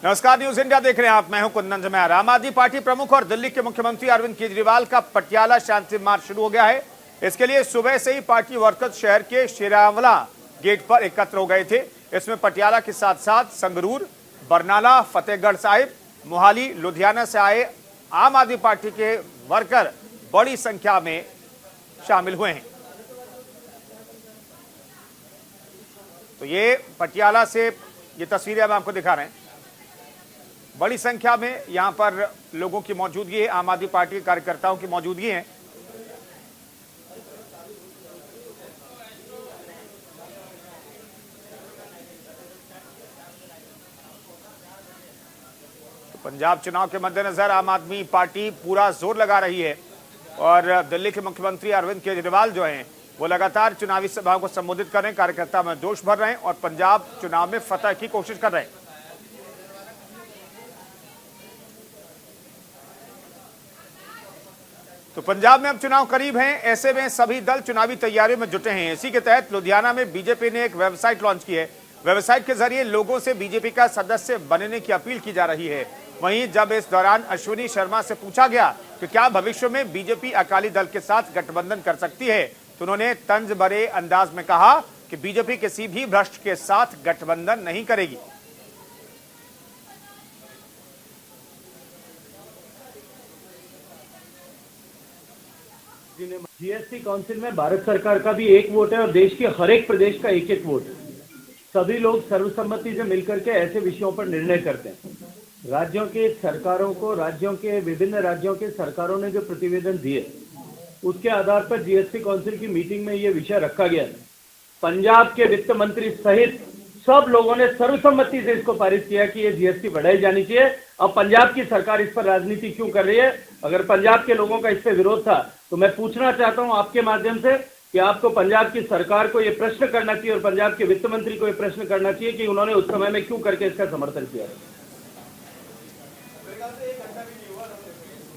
नमस्कार, news India देख रहे हैं आप। मैं हूं कुंदन जमैर। आम आदमी पार्टी प्रमुख और दिल्ली के मुख्यमंत्री अरविंद केजरीवाल का पटियाला शांति मार्च शुरू हो गया है। इसके लिए सुबह से ही पार्टी वर्कर्स शहर के शेरावला गेट पर एकत्र हो गए थे। इसमें पटियाला के साथ साथ संगरूर, बरनाला, फतेहगढ़ साहिब, मोहाली, लुधियाना से आए आम आदमी पार्टी के वर्कर बड़ी संख्या में शामिल हुए हैं। तो ये पटियाला से ये तस्वीरें हम आपको दिखा रहे हैं। बड़ी संख्या में यहां पर लोगों की मौजूदगी है, आम आदमी पार्टी के कार्यकर्ताओं की मौजूदगी है। तो पंजाब चुनाव के मद्देनजर आम आदमी पार्टी पूरा जोर लगा रही है और दिल्ली के मुख्यमंत्री अरविंद केजरीवाल जो हैं वो लगातार चुनावी सभाओं को संबोधित कर रहे हैं, कार्यकर्ता में जोश भर रहे हैं और पंजाब चुनाव में फतह की कोशिश कर रहे हैं। तो पंजाब में अब चुनाव करीब हैं, ऐसे में सभी दल चुनावी तैयारियों में जुटे हैं। इसी के तहत लुधियाना में बीजेपी ने एक वेबसाइट लॉन्च की है। वेबसाइट के जरिए लोगों से बीजेपी का सदस्य बनने की अपील की जा रही है। वहीं जब इस दौरान अश्विनी शर्मा से पूछा गया कि क्या भविष्य में बीजेपी अकाली दल के साथ गठबंधन कर सकती है, तो उन्होंने तंज भरे अंदाज में कहा कि बीजेपी किसी भी भ्रष्ट के साथ गठबंधन नहीं करेगी। जीएसटी काउंसिल में भारत सरकार का भी एक वोट है और देश के हर एक प्रदेश का एक एक वोट है। सभी लोग सर्वसम्मति से मिलकर के ऐसे विषयों पर निर्णय करते हैं। राज्यों के सरकारों को विभिन्न राज्यों के सरकारों ने जो प्रतिवेदन दिए उसके आधार पर जीएसटी काउंसिल की मीटिंग में ये विषय रखा गया। पंजाब के वित्त मंत्री सहित सब लोगों ने सर्वसम्मति से इसको पारित किया कि ये जीएसटी बढ़ाई जानी चाहिए। अब पंजाब की सरकार इस पर राजनीति क्यों कर रही है? अगर पंजाब के लोगों का इस पर विरोध था तो मैं पूछना चाहता हूं आपके माध्यम से कि आपको पंजाब की सरकार को ये प्रश्न करना चाहिए और पंजाब के वित्त मंत्री को ये प्रश्न करना चाहिए कि उन्होंने उस समय में क्यों करके इसका समर्थन किया।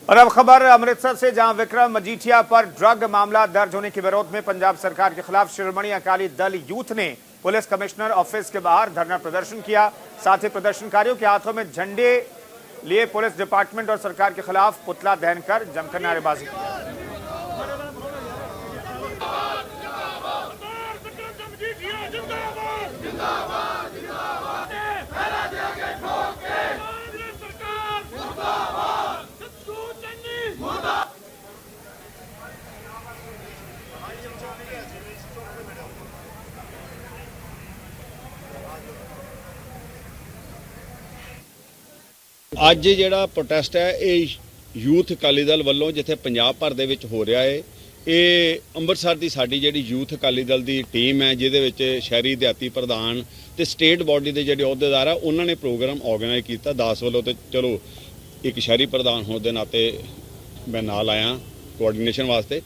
और अब खबर अमृतसर से, जहां विक्रम मजीठिया पर ड्रग मामला दर्ज होने के विरोध में पंजाब सरकार के खिलाफ शिरोमणि अकाली दल यूथ ने पुलिस कमिश्नर ऑफिस के बाहर धरना प्रदर्शन किया। साथ ही प्रदर्शनकारियों के हाथों में झंडे लिए पुलिस डिपार्टमेंट और सरकार के खिलाफ पुतला दहन कर जमकर नारेबाजी की। ਅੱਜ ਜਿਹੜਾ ਪ੍ਰੋਟੈਸਟ ਹੈ ਇਹ ਯੂਥ ਅਕਾਲੀ ਦਲ ਵੱਲੋਂ ਜਿੱਥੇ ਪੰਜਾਬ ਭਰ ਦੇ ਵਿੱਚ ਹੋ ਰਿਹਾ ਹੈ। ਇਹ ਅੰਮ੍ਰਿਤਸਰ ਦੀ ਸਾਡੀ ਜਿਹੜੀ ਯੂਥ ਅਕਾਲੀ ਦਲ ਦੀ ਟੀਮ ਹੈ, ਜਿਹਦੇ ਵਿੱਚ ਸ਼ਹਿਰੀ ਦਿਹਾਤੀ ਪ੍ਰਧਾਨ ਤੇ ਸਟੇਟ ਬਾਡੀ ਦੇ ਜਿਹੜੇ ਅਹੁਦੇਦਾਰ ਆ ਉਹਨਾਂ ਨੇ ਪ੍ਰੋਗਰਾਮ ਆਰਗੇਨਾਈਜ਼ ਕੀਤਾ। ਦਾਸ ਵੱਲੋਂ ਤੇ ਚਲੋ ਇੱਕ ਸ਼ਹਿਰੀ ਪ੍ਰਧਾਨ ਹੋਣ ਦੇ ਨਾਤੇ ਮੈਂ ਨਾਲ ਆਇਆ ਕੋਆਰਡੀਨੇਸ਼ਨ ਵਾਸਤੇ।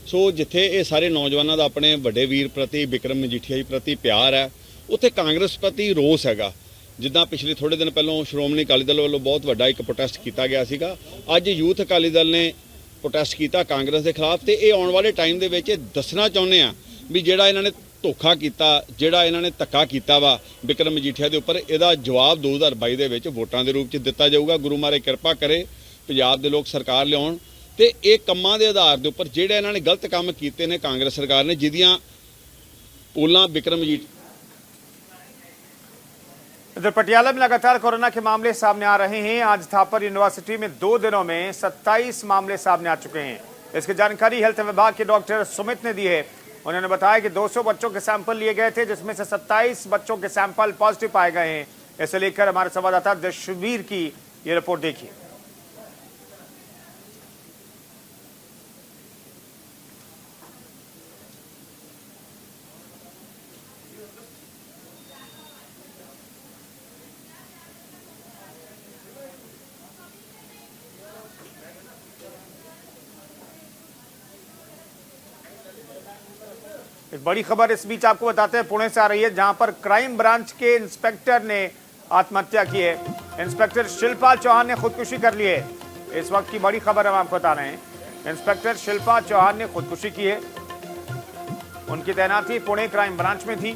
ਸੋ ਜਿੱਥੇ ਇਹ ਸਾਰੇ ਨੌਜਵਾਨਾਂ ਦਾ ਆਪਣੇ ਵੱਡੇ ਵੀਰ ਪ੍ਰਤੀ ਵਿਕਰਮ ਮਜੀਠੀਆ ਜੀ ਪ੍ਰਤੀ ਪਿਆਰ ਹੈ, ਉੱਥੇ ਕਾਂਗਰਸ ਪ੍ਰਤੀ ਰੋਸ ਹੈਗਾ। ਜਿੱਦਾਂ ਪਿਛਲੇ ਥੋੜੇ ਦਿਨ ਪਹਿਲਾਂ ਸ਼੍ਰੋਮਣੀ ਅਕਾਲੀ ਦਲ ਵੱਲੋਂ ਬਹੁਤ ਵੱਡਾ ਇੱਕ ਪ੍ਰੋਟੈਸਟ ਕੀਤਾ ਗਿਆ ਸੀਗਾ, ਅੱਜ ਯੂਥ ਅਕਾਲੀ ਦਲ ਨੇ ਪ੍ਰੋਟੈਸਟ ਕੀਤਾ ਕਾਂਗਰਸ ਦੇ ਖਿਲਾਫ। ਤੇ ਇਹ ਆਉਣ ਵਾਲੇ ਟਾਈਮ ਦੇ ਵਿੱਚ ਦੱਸਣਾ ਚਾਹੁੰਦੇ ਆ ਵੀ ਜਿਹੜਾ ਇਹਨਾਂ ਨੇ ਧੋਖਾ ਕੀਤਾ, ਜਿਹੜਾ ਇਹਨਾਂ ਨੇ ਧੱਕਾ ਕੀਤਾ ਵਾ ਵਿਕਰਮ ਮਜੀਠੀਆ ਦੇ ਉੱਪਰ, ਇਹਦਾ ਜਵਾਬ 2022 ਦੇ ਵਿੱਚ ਵੋਟਾਂ ਦੇ ਰੂਪ 'ਚ ਦਿੱਤਾ ਜਾਊਗਾ। ਗੁਰੂ ਮਹਾਰਾਜ ਕਿਰਪਾ ਕਰੇ, ਪੰਜਾਬ ਦੇ ਲੋਕ ਸਰਕਾਰ ਲਿਆਉਣ ਤੇ ਇਹ ਕੰਮਾਂ ਦੇ ਆਧਾਰ ਦੇ ਉੱਪਰ ਜਿਹੜੇ ਇਹਨਾਂ ਨੇ ਗਲਤ ਕੰਮ ਕੀਤੇ ਨੇ ਕਾਂਗਰਸ ਸਰਕਾਰ ਨੇ, ਜਿਹਦੀਆਂ ਪੋਲਾਂ ਵਿਕਰਮ ਮਜੀਠੀਆ। इधर पटियाला में लगातार कोरोना के मामले सामने आ रहे हैं। आज थापर यूनिवर्सिटी में 2 दिनों में 27 मामले सामने आ चुके हैं। इसकी जानकारी हेल्थ विभाग के डॉक्टर सुमित ने दी है। उन्होंने बताया कि 200 बच्चों के सैंपल लिए गए थे, जिसमें से 27 बच्चों के सैंपल पॉजिटिव पाए गए हैं। इसे लेकर हमारे संवाददाता दशवीर की ये रिपोर्ट देखिए। एक बड़ी खबर इस बीच आपको बताते हैं, पुणे से आ रही है, जहां पर क्राइम ब्रांच के इंस्पेक्टर ने आत्महत्या की है। इंस्पेक्टर शिल्पा चौहान ने खुदकुशी कर ली है। इस वक्त की बड़ी खबर हम आपको बता रहे हैं। इंस्पेक्टर शिल्पा चौहान ने खुदकुशी की है। उनकी तैनाती पुणे क्राइम ब्रांच में थी।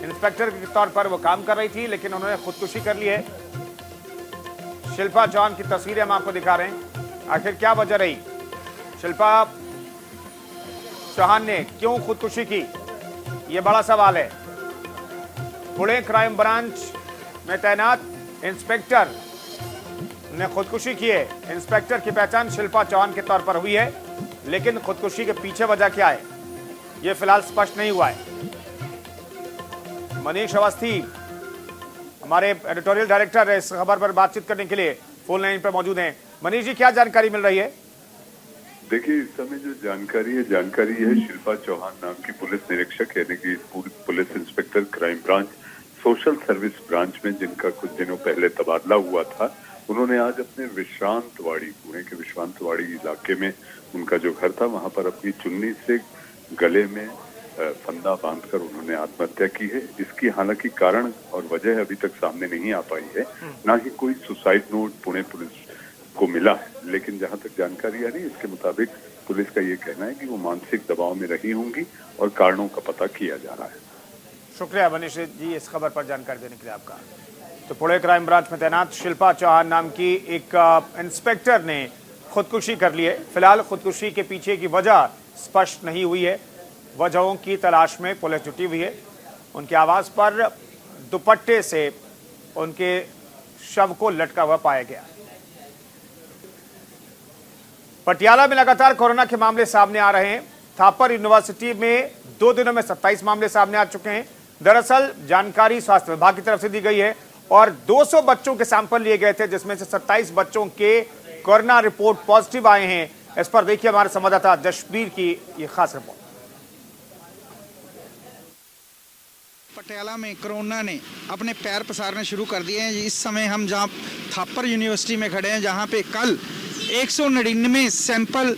इंस्पेक्टर के तौर पर वो काम कर रही थी, लेकिन उन्होंने खुदकुशी कर ली है। शिल्पा चौहान की तस्वीरें हम आपको दिखा रहे हैं। आखिर क्या वजह रही, शिल्पा चौहान ने क्यों खुदकुशी की, यह बड़ा सवाल है। पुणे क्राइम ब्रांच में तैनात इंस्पेक्टर ने खुदकुशी की है। इंस्पेक्टर की पहचान शिल्पा चौहान के तौर पर हुई है, लेकिन खुदकुशी के पीछे वजह क्या है, यह फिलहाल स्पष्ट नहीं हुआ है। मनीष अवस्थी हमारे एडिटोरियल डायरेक्टर इस खबर पर बातचीत करने के लिए फोन लाइन पर मौजूद हैं। मनीष जी, क्या जानकारी मिल रही है? देखिए, इस समय जो जानकारी है शिल्पा चौहान नाम की पुलिस निरीक्षक यानी कि police inspector crime branch social service branch में जिनका कुछ दिनों पहले तबादला हुआ था, उन्होंने आज अपने विश्रांतवाड़ी, पुणे के विश्रांतवाड़ी इलाके में उनका जो घर था वहां पर अपनी चुन्नी से गले में फंदा बांधकर उन्होंने आत्महत्या की है। इसकी हालांकि कारण और वजह अभी तक सामने नहीं आ पाई है, ना ही कोई सुसाइड नोट पुणे पुलिस को मिला है, लेकिन जहां तक जानकारी आ रही है इसके मुताबिक पुलिस का ये कहना है कि वो मानसिक दबाव में रही होंगी और कारणों का पता किया जा रहा है। शुक्रिया मनीष जी इस खबर पर जानकारी देने के लिए आपका। तो पुणे क्राइम ब्रांच में तैनात शिल्पा चौहान नाम की एक इंस्पेक्टर ने खुदकुशी कर ली है। फिलहाल खुदकुशी के पीछे की वजह स्पष्ट नहीं हुई है। वजहों की तलाश में पुलिस जुटी हुई है। उनके आवास पर दुपट्टे से उनके शव को लटका हुआ पाया गया। पटियाला में लगातार कोरोना के मामले सामने आ रहे हैं। थापर यूनिवर्सिटी में 2 दिनों में 27 मामले सामने आ चुके हैं। दरअसल जानकारी स्वास्थ्य विभाग की तरफ से दी गई है और 200 बच्चों के सैंपल लिए गए थे, जिसमें से 27 बच्चों के कोरोना रिपोर्ट पॉजिटिव आए हैं। इस पर देखिए हमारे संवाददाता जशबीर की ये खास रिपोर्ट। पटियाला में कोरोना ने अपने पैर पसारने शुरू कर दिए हैं। इस समय हम जहां थापर यूनिवर्सिटी में खड़े हैं, जहां पे कल 199 सैंपल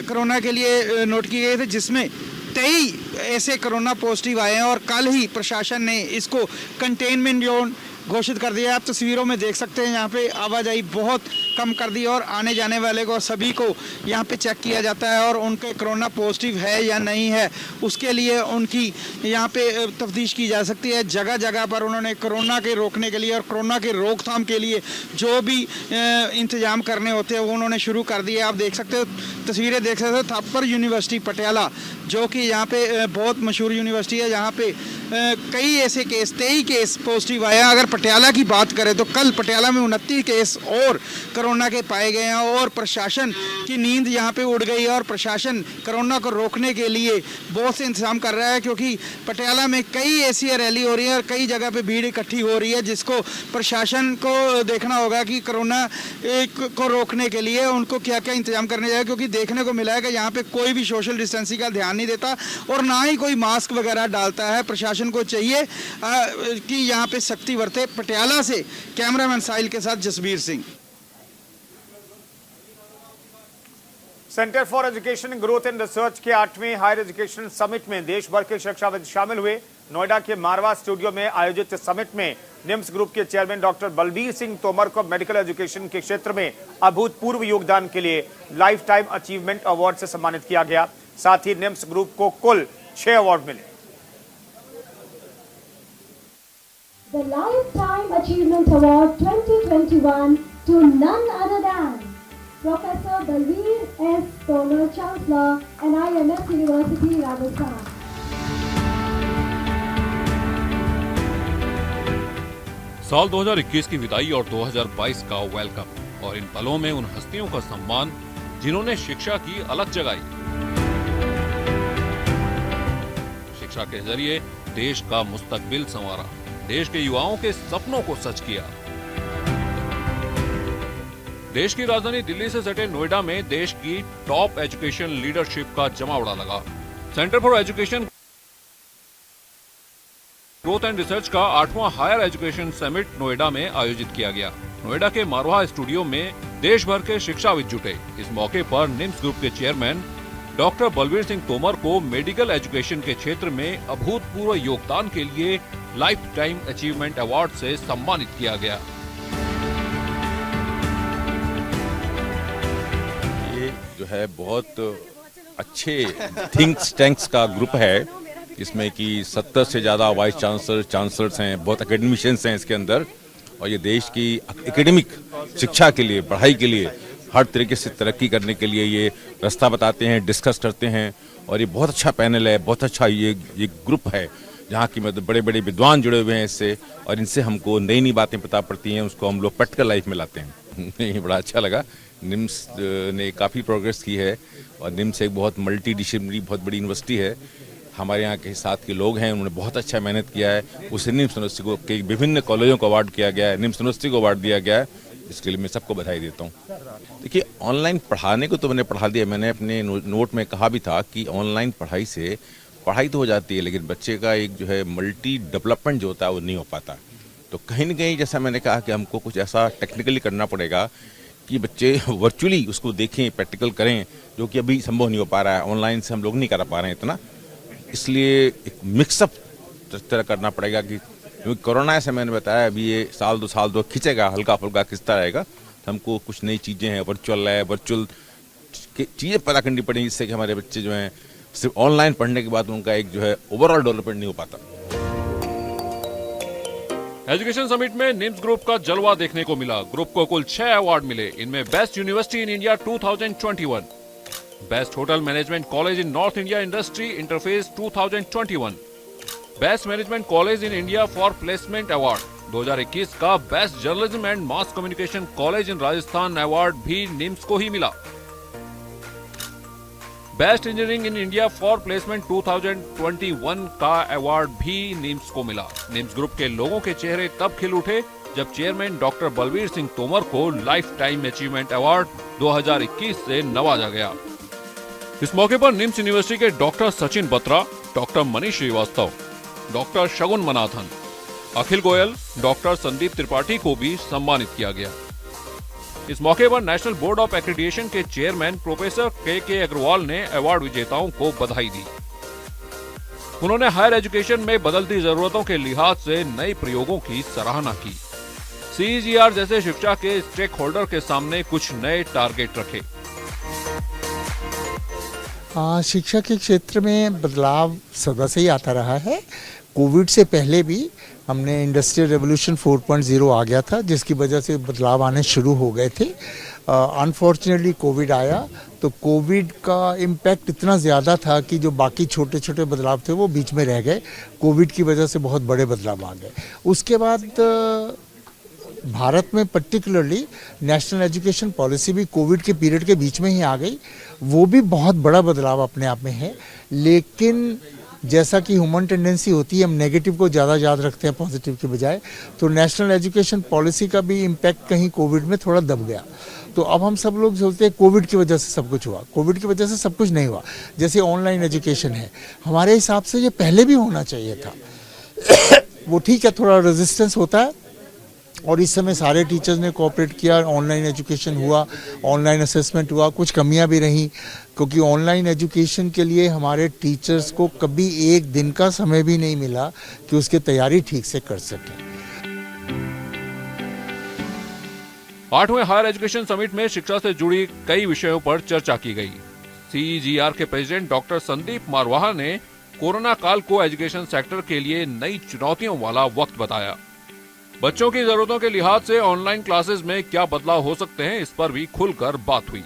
कोरोना के लिए नोट किए गए थे, जिसमें 23 ऐसे कोरोना पॉजिटिव आए हैं और कल ही प्रशासन ने इसको कंटेनमेंट जोन घोषित कर दिया। आप तस्वीरों में देख सकते हैं यहाँ पे आवाजाही बहुत कम कर दी और आने जाने वाले को सभी को यहाँ पे चेक किया जाता है और उनके कोरोना पॉजिटिव है या नहीं है उसके लिए उनकी यहाँ पे तफ्तीश की जा सकती है। जगह जगह पर उन्होंने कोरोना के रोकने के लिए और कोरोना के रोकथाम के लिए जो भी इंतजाम करने होते हैं वो उन्होंने शुरू कर दिए। आप देख सकते हो, तस्वीरें देख सकते हो थापर यूनिवर्सिटी पटियाला, जो कि यहाँ पे बहुत मशहूर यूनिवर्सिटी है, जहाँ पे कई ऐसे केस 23 केस पॉजिटिव आए हैं। अगर पटियाला की बात करें तो कल पटियाला में 29 केस और कोरोना के पाए गए हैं और प्रशासन की नींद यहाँ पे उड़ गई है और प्रशासन कोरोना को रोकने के लिए बहुत से इंतजाम कर रहा है, क्योंकि पटियाला में कई ऐसी रैली हो रही है और कई जगह पे भीड़ इकट्ठी हो रही है, जिसको प्रशासन को देखना होगा कि कोरोना को रोकने के लिए उनको क्या क्या इंतजाम करने जाए। क्योंकि देखने को मिला है कि यहाँ पे कोई भी सोशल डिस्टेंसिंग का ध्यान नहीं देता और ना ही कोई मास्क वगैरह डालता है। प्रशासन को चाहिए कि यहाँ पे सख्ती बरते। पटियाला से कैमरामैन साहिल के साथ Jasbir Singh. Centre for education growth and research के 8वें हायर एजुकेशन समिट में देश भर के शिक्षाविद शामिल हुए। नोएडा के मारवा स्टूडियो में आयोजित समिट में निम्स ग्रुप के चेयरमैन डॉक्टर बलबीर सिंह तोमर को मेडिकल एजुकेशन के क्षेत्र में अभूतपूर्व योगदान के लिए लाइफ टाइम अचीवमेंट अवार्ड से सम्मानित किया गया। साथ ही निम्स ग्रुप को कुल 6 अवार्ड मिले। The Lifetime Achievement Award 2021 to none other than Professor Balbir S. Tomar, Chancellor, NIMS University, Rajasthan. साल 2021 की विदाई और 2022 का वेलकम और इन पलों में उन हस्तियों का सम्मान जिन्होंने शिक्षा की अलग जगाई। शिक्षा के जरिए देश का मुस्तकबिल संवारा, देश के युवाओं के सपनों को सच किया। देश की राजधानी दिल्ली से सटे नोएडा में देश की टॉप एजुकेशन लीडरशिप का जमावड़ा लगा। Centre for education growth and research का 8वां हायर एजुकेशन समिट नोएडा में आयोजित किया गया। नोएडा के मारवा स्टूडियो में देश भर के शिक्षाविद जुटे। इस मौके पर निम्स ग्रुप के चेयरमैन डॉक्टर बलबीर सिंह तोमर को मेडिकल एजुकेशन के क्षेत्र में अभूतपूर्व योगदान के लिए लाइफ टाइम अचीवमेंट अवार्ड से सम्मानित किया गया। ये जो है बहुत अच्छे थिंक्स टैंक्स का ग्रुप है, इसमें कि 70 से ज़्यादा वाइस चांसलर्स हैं, बहुत एकेडमिशियंस हैं इसके अंदर और ये देश की एकेडमिक शिक्षा के लिए, पढ़ाई के लिए, हर तरीके से तरक्की करने के लिए ये रास्ता बताते हैं, डिस्कस करते हैं। और ये बहुत अच्छा पैनल है, बहुत अच्छा ये ग्रुप है जहाँ की मतलब बड़े बड़े विद्वान जुड़े हुए हैं इससे, और इनसे हमको नई नई बातें पता पड़ती हैं, उसको हम लोग प्रैक्टिकल लाइफ में लाते हैं। ये बड़ा अच्छा लगा। निम्स ने काफ़ी प्रोग्रेस की है और निम्स एक बहुत मल्टी डिसिप्लिनरी बहुत बड़ी यूनिवर्सिटी है। हमारे यहाँ के साथ के लोग हैं, उन्होंने बहुत अच्छा मेहनत किया है। उसे निम्स यूनिवर्सिटी को के विभिन्न कॉलेजों को अवार्ड किया गया है, निम्स यूनिवर्सिटी को अवार्ड दिया गया है, इसके लिए मैं सबको बधाई देता हूँ। देखिए, ऑनलाइन पढ़ाने को तो मैंने पढ़ा दिया। मैंने अपने नोट में कहा भी था कि ऑनलाइन पढ़ाई से पढ़ाई तो हो जाती है, लेकिन बच्चे का एक जो है मल्टी डेवलपमेंट जो होता है वो नहीं हो पाता। तो कहीं ना कहीं जैसा मैंने कहा कि हमको कुछ ऐसा टेक्निकली करना पड़ेगा कि बच्चे वर्चुअली उसको देखें, प्रैक्टिकल करें, जो कि अभी संभव नहीं हो पा रहा है। ऑनलाइन से हम लोग नहीं कर पा रहे हैं इतना, इसलिए एक मिक्सअप तरह करना पड़ेगा कि क्योंकि कोरोना ऐसे मैंने बताया अभी ये साल दो खींचेगा, हल्का फुल्का खिंचता रहेगा। तो हमको कुछ नई चीज़ें हैं, वर्चुअल चीज़ें पैदा करनी पड़ेंगी, जिससे कि हमारे बच्चे जो हैं सिर्फ ऑनलाइन पढ़ने के बाद उनका एक जो है ओवरऑल डेवलपमेंट नहीं हो पाता। एजुकेशन समिट में निम्स ग्रुप का जलवा देखने को मिला। ग्रुप को कुल 6 अवार्ड मिले। इनमें best university in India 2021, best hotel management college in north India industry interface 2021, best management college in India for placement award 2021 का best journalism and mass communication college in Rajasthan award भी निम्स को ही मिला। Best engineering in India for placement 2021 का award भी निम्स को मिला। NIMS group के लोगों के चेहरे तब खिल उठे जब चेयरमैन डॉक्टर बलवीर सिंह तोमर को लाइफ टाइम अचीवमेंट अवार्ड 2021 से नवाजा गया। इस मौके पर निम्स यूनिवर्सिटी के doctor Sachin Batra, doctor Manish Shrivastava, doctor Shagun Manathan, Akhil Goyal, doctor Sandeep Tripathi को भी सम्मानित किया गया। इस मौके पर नेशनल बोर्ड ऑफ एक्रेडिटेशन के चेयरमैन प्रोफेसर के अग्रवाल ने अवार्ड विजेताओं को बधाई दी। उन्होंने हायर एजुकेशन में बदलती जरूरतों के लिहाज से नए प्रयोगों की सराहना की। CEGR जैसे शिक्षा के स्टेक होल्डर के सामने कुछ नए टारगेट रखे। शिक्षा के क्षेत्र में बदलाव सदा से ही आता रहा है। कोविड से पहले भी हमने इंडस्ट्रियल रेवोल्यूशन 4.0 आ गया था, जिसकी वजह से बदलाव आने शुरू हो गए थे। अनफॉर्चुनेटली कोविड आया तो कोविड का इम्पैक्ट इतना ज़्यादा था कि जो बाकी छोटे छोटे बदलाव थे वो बीच में रह गए। कोविड की वजह से बहुत बड़े बदलाव आ गए। उसके बाद भारत में पर्टिकुलरली नेशनल एजुकेशन पॉलिसी भी कोविड के पीरियड के बीच में ही आ गई। वो भी बहुत बड़ा बदलाव अपने आप में है, लेकिन जैसा कि ह्यूमन टेंडेंसी होती है, हम नेगेटिव को ज़्यादा याद रखते हैं पॉजिटिव के बजाय। तो नेशनल एजुकेशन पॉलिसी का भी इम्पैक्ट कहीं कोविड में थोड़ा दब गया। तो अब हम सब लोग सोचते हैं कोविड की वजह से सब कुछ हुआ। कोविड की वजह से सब कुछ नहीं हुआ। जैसे ऑनलाइन एजुकेशन है, हमारे हिसाब से ये पहले भी होना चाहिए था। वो ठीक है, थोड़ा रेजिस्टेंस होता है, और इस समय सारे टीचर्स ने कोऑपरेट किया। ऑनलाइन एजुकेशन हुआ, ऑनलाइन असेसमेंट हुआ। कुछ कमियां भी रहीं, क्योंकि ऑनलाइन एजुकेशन के लिए हमारे टीचर्स को कभी एक दिन का समय भी नहीं मिला कि उसकी तैयारी ठीक से कर सकें। 8वें हायर एजुकेशन समिट में शिक्षा से जुड़ी कई विषयों पर चर्चा की गई। CEGR के प्रेसिडेंट डॉक्टर संदीप मारवाहा ने कोरोना काल को एजुकेशन सेक्टर के लिए नई चुनौतियों वाला वक्त बताया। बच्चों की जरूरतों के लिहाज से ऑनलाइन क्लासेस में क्या बदलाव हो सकते हैं, इस पर भी खुलकर बात हुई।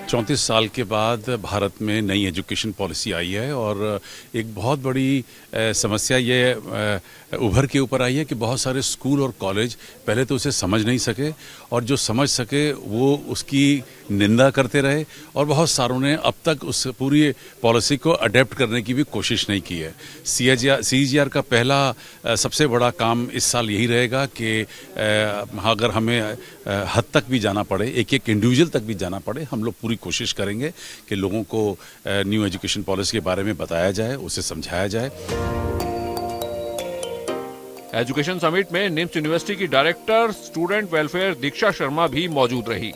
34 साल के बाद भारत में नई एजुकेशन पॉलिसी आई है और एक बहुत बड़ी समस्या ये उभर के ऊपर आई है कि बहुत सारे स्कूल और कॉलेज पहले तो उसे समझ नहीं सके, और जो समझ सके वो उसकी निंदा करते रहे, और बहुत सारों ने अब तक उस पूरी पॉलिसी को अडेप्ट करने की भी कोशिश नहीं की है। CEGR का पहला सबसे बड़ा काम इस साल यही रहेगा कि अगर हमें हद तक भी जाना पड़े, एक इंडिविजुअल तक भी जाना पड़े, हम लोग पूरी कोशिश करेंगे कि लोगों को न्यू एजुकेशन पॉलिसी के बारे में बताया जाए, उसे समझाया जाए। एजुकेशन समिट में निम्स यूनिवर्सिटी की डायरेक्टर स्टूडेंट वेलफेयर दीक्षा शर्मा भी मौजूद रही।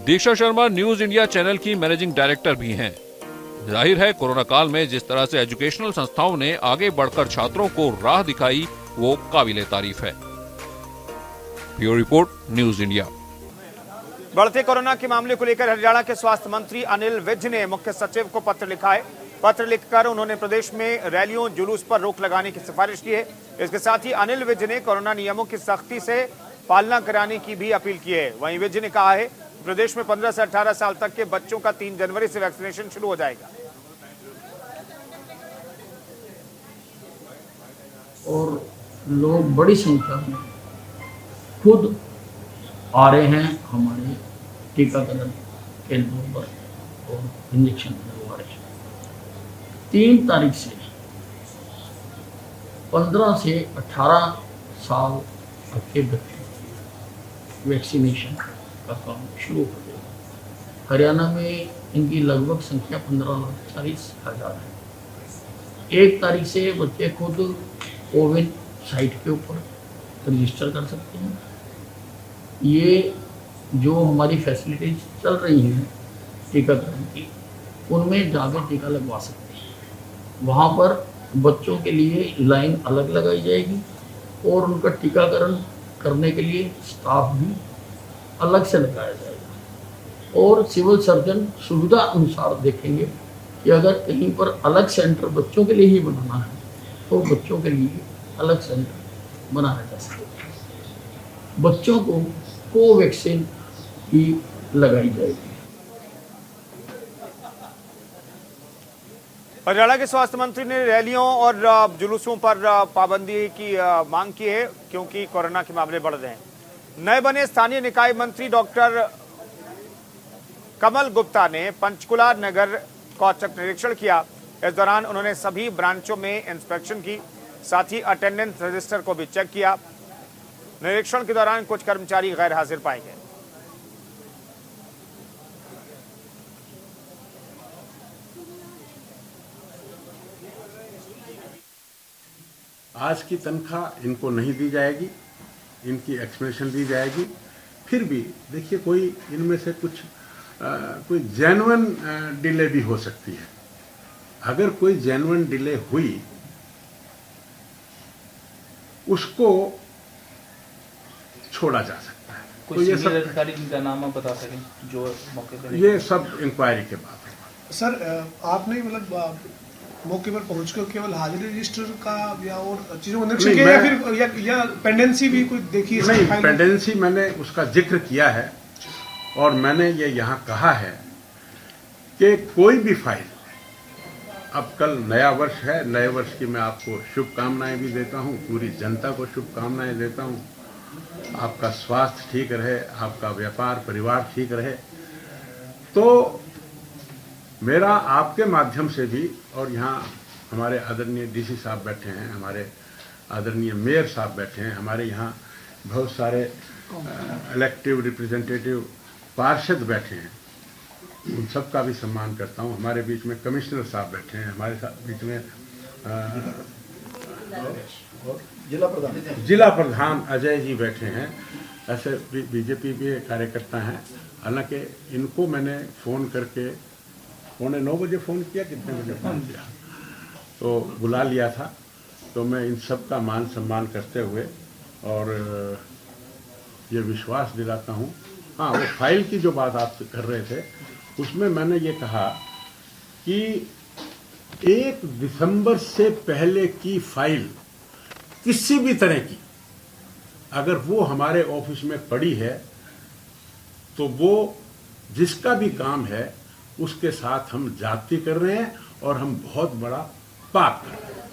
दीक्षा शर्मा न्यूज इंडिया चैनल की मैनेजिंग डायरेक्टर भी हैं। जाहिर है, कोरोना काल में जिस तरह से एजुकेशनल संस्थाओं ने आगे बढ़कर छात्रों को राह दिखाई, वो काबिले तारीफ है। Bureau report, news India. बढ़ते कोरोना के मामले को लेकर हरियाणा के स्वास्थ्य मंत्री अनिल विज ने मुख्य सचिव को पत्र लिखा है। पत्र लिखकर उन्होंने प्रदेश में रैलियों जुलूस पर रोक लगाने की सिफारिश की है। इसके साथ ही अनिल विज ने कोरोना नियमों की सख्ती से पालना कराने की भी अपील की है। वहीं विज ने कहा है प्रदेश में 15 से 18 साल तक के बच्चों का 3 जनवरी से वैक्सीनेशन शुरू हो जाएगा। और लोग बड़ी संख्या में खुद आ रहे हैं हमारे टीकाकरण केंद्रों पर और इंजेक्शन लगवा रहे हैं। 3 तारीख से 15 से 18 साल तक के बच्चों वैक्सीनेशन का काम शुरू हो गया। हरियाणा में इनकी लगभग संख्या 15,40,000 है। 1 तारीख से बच्चे खुद कोविन साइट के ऊपर रजिस्टर कर सकते हैं। ये जो हमारी फैसिलिटीज चल रही हैं टीकाकरण की, उनमें जाकर टीका लगवा सकते हैं। वहाँ पर बच्चों के लिए लाइन अलग लगाई जाएगी और उनका टीकाकरण करने के लिए स्टाफ भी अलग से लगाया जाएगा। और सिविल सर्जन सुविधा अनुसार देखेंगे कि अगर कहीं पर अलग सेंटर बच्चों के लिए ही बनाना है तो बच्चों के लिए अलग सेंटर बनाया जा सकेगा। बच्चों को कोवैक्सीन ही लगाई जाएगी। हरियाणा के स्वास्थ्य मंत्री ने रैलियों और जुलूसों पर पाबंदी की मांग की है क्योंकि कोरोना के मामले बढ़ रहे हैं। नए बने स्थानीय निकाय मंत्री डॉक्टर कमल गुप्ता ने पंचकुला नगर का औचक निरीक्षण किया। इस दौरान उन्होंने सभी ब्रांचों में इंस्पेक्शन की, साथ ही अटेंडेंस रजिस्टर को भी चेक किया। निरीक्षण के दौरान कुछ कर्मचारी गैर हाजिर पाए गए। आज की तनख्वाह इनको नहीं दी जाएगी, इनकी एक्सप्लेनेशन दी जाएगी। फिर भी देखिए कोई इनमें से कुछ कोई जेन्युइन डिले भी हो सकती है। अगर कोई जेन्युइन डिले हुई उसको छोड़ा जा सकता है। कोई तो ये सब अधिकारी जिनका नाम आप बता सकें जो मौके पर? ये सब इंक्वायरी के बाद होगा। सर आपने मतलब मौके पर पहुंच कर केवल हाजिरी रजिस्टर का या और चीजों को निरीक्षण किया या फिर या पेंडेंसी भी कोई देखी है? नहीं, पेंडेंसी मैंने उसका जिक्र किया है और मैंने ये यहाँ कहा है कि कोई भी फाइल, अब कल नया वर्ष है, नए वर्ष की मैं आपको शुभकामनाएं भी देता हूँ, पूरी जनता को शुभकामनाएं देता हूँ। आपका स्वास्थ्य ठीक रहे, आपका व्यापार परिवार ठीक रहे। तो मेरा आपके माध्यम से भी, और यहाँ हमारे आदरणीय डीसी साहब बैठे हैं, हमारे आदरणीय मेयर साहब बैठे हैं, हमारे यहाँ बहुत सारे इलेक्टिव रिप्रेजेंटेटिव पार्षद बैठे हैं, उन सब का भी सम्मान करता हूँ। हमारे बीच में कमिश्नर साहब बैठे हैं, हमारे बीच में जिला प्रधान अजय जी बैठे हैं। ऐसे बीजेपी के कार्यकर्ता हैं। हालांकि इनको मैंने फ़ोन करके 8:45 बजे फ़ोन किया, कितने बजे फ़ोन किया, तो बुला लिया था। तो मैं इन सब का मान सम्मान करते हुए और ये विश्वास दिलाता हूँ। हाँ, वो फाइल की जो बात आप कर रहे थे उसमें मैंने ये कहा कि 1 दिसंबर से पहले की फाइल किसी भी तरह की अगर वो हमारे ऑफिस में पड़ी है तो वो जिसका भी काम है उसके साथ हम जाति कर रहे हैं और हम बहुत बड़ा पाप कर रहे हैं।